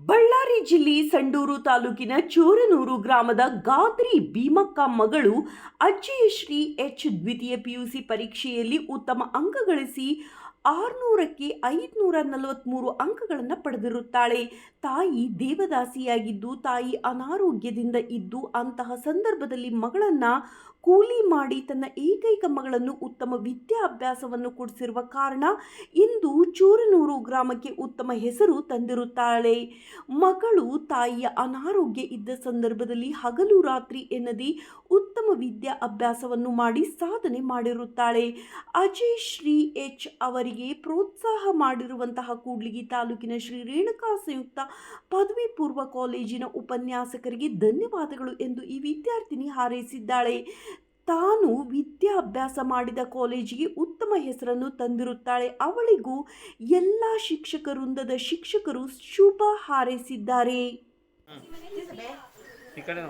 ಬಳ್ಳಾರಿ ಜಿಲ್ಲೆ ಸಂಡೂರು ತಾಲೂಕಿನ ಚೋರನೂರು ಗ್ರಾಮದ ಗಾದ್ರಿ ಭೀಮಕ್ಕ ಮಗಳು ಅಜ್ಜಯಶ್ರೀ ಎಚ್ ದ್ವಿತೀಯ ಪಿಯುಸಿ ಪರೀಕ್ಷೆಯಲ್ಲಿ ಉತ್ತಮ ಅಂಕ ಗಳಿಸಿ 600ಕ್ಕೆ 543 ಅಂಕಗಳನ್ನು ಪಡೆದಿರುತ್ತಾಳೆ. ತಾಯಿ ದೇವದಾಸಿಯಾಗಿದ್ದು ತಾಯಿ ಅನಾರೋಗ್ಯದಿಂದ ಇದ್ದು ಅಂತಹ ಸಂದರ್ಭದಲ್ಲಿ ಮಗಳನ್ನ ಕೂಲಿ ಮಾಡಿ ತನ್ನ ಏಕೈಕ ಮಗಳನ್ನು ಉತ್ತಮ ವಿದ್ಯಾಭ್ಯಾಸವನ್ನು ಕೊಡಿಸಿರುವ ಕಾರಣ ಇಂದು ಚೋರನೂರು ಗ್ರಾಮಕ್ಕೆ ಉತ್ತಮ ಹೆಸರು ತಂದಿರುತ್ತಾಳೆ. ಮಗಳು ತಾಯಿಯ ಅನಾರೋಗ್ಯ ಇದ್ದ ಸಂದರ್ಭದಲ್ಲಿ ಹಗಲು ರಾತ್ರಿ ಎನ್ನದೇ ಉತ್ತಮ ವಿದ್ಯಾ ಅಭ್ಯಾಸವನ್ನು ಮಾಡಿ ಸಾಧನೆ ಮಾಡಿರುತ್ತಾಳೆ. ಅಜಯ್ ಶ್ರೀ ಎಚ್ ಅವರಿಗೆ ಪ್ರೋತ್ಸಾಹ ಮಾಡಿರುವಂತಹ ಕೂಡ್ಲಿಗಿ ತಾಲೂಕಿನ ಶ್ರೀ ರೇಣುಕಾ ಸಂಯುಕ್ತ ಪದವಿ ಪೂರ್ವ ಕಾಲೇಜಿನ ಉಪನ್ಯಾಸಕರಿಗೆ ಧನ್ಯವಾದಗಳು ಎಂದು ಈ ವಿದ್ಯಾರ್ಥಿನಿ ಹಾರೈಸಿದ್ದಾಳೆ. ತಾನು ವಿದ್ಯಾಭ್ಯಾಸ ಮಾಡಿದ ಕಾಲೇಜಿಗೆ ಉತ್ತಮ ಹೆಸರನ್ನು ತಂದಿರುತ್ತಾಳೆ. ಅವಳಿಗೂ ಎಲ್ಲ ಶಿಕ್ಷಕ ವೃಂದದ ಶಿಕ್ಷಕರು ಶುಭ ಹಾರೈಸಿದ್ದಾರೆ. ಈ ಕಡೆ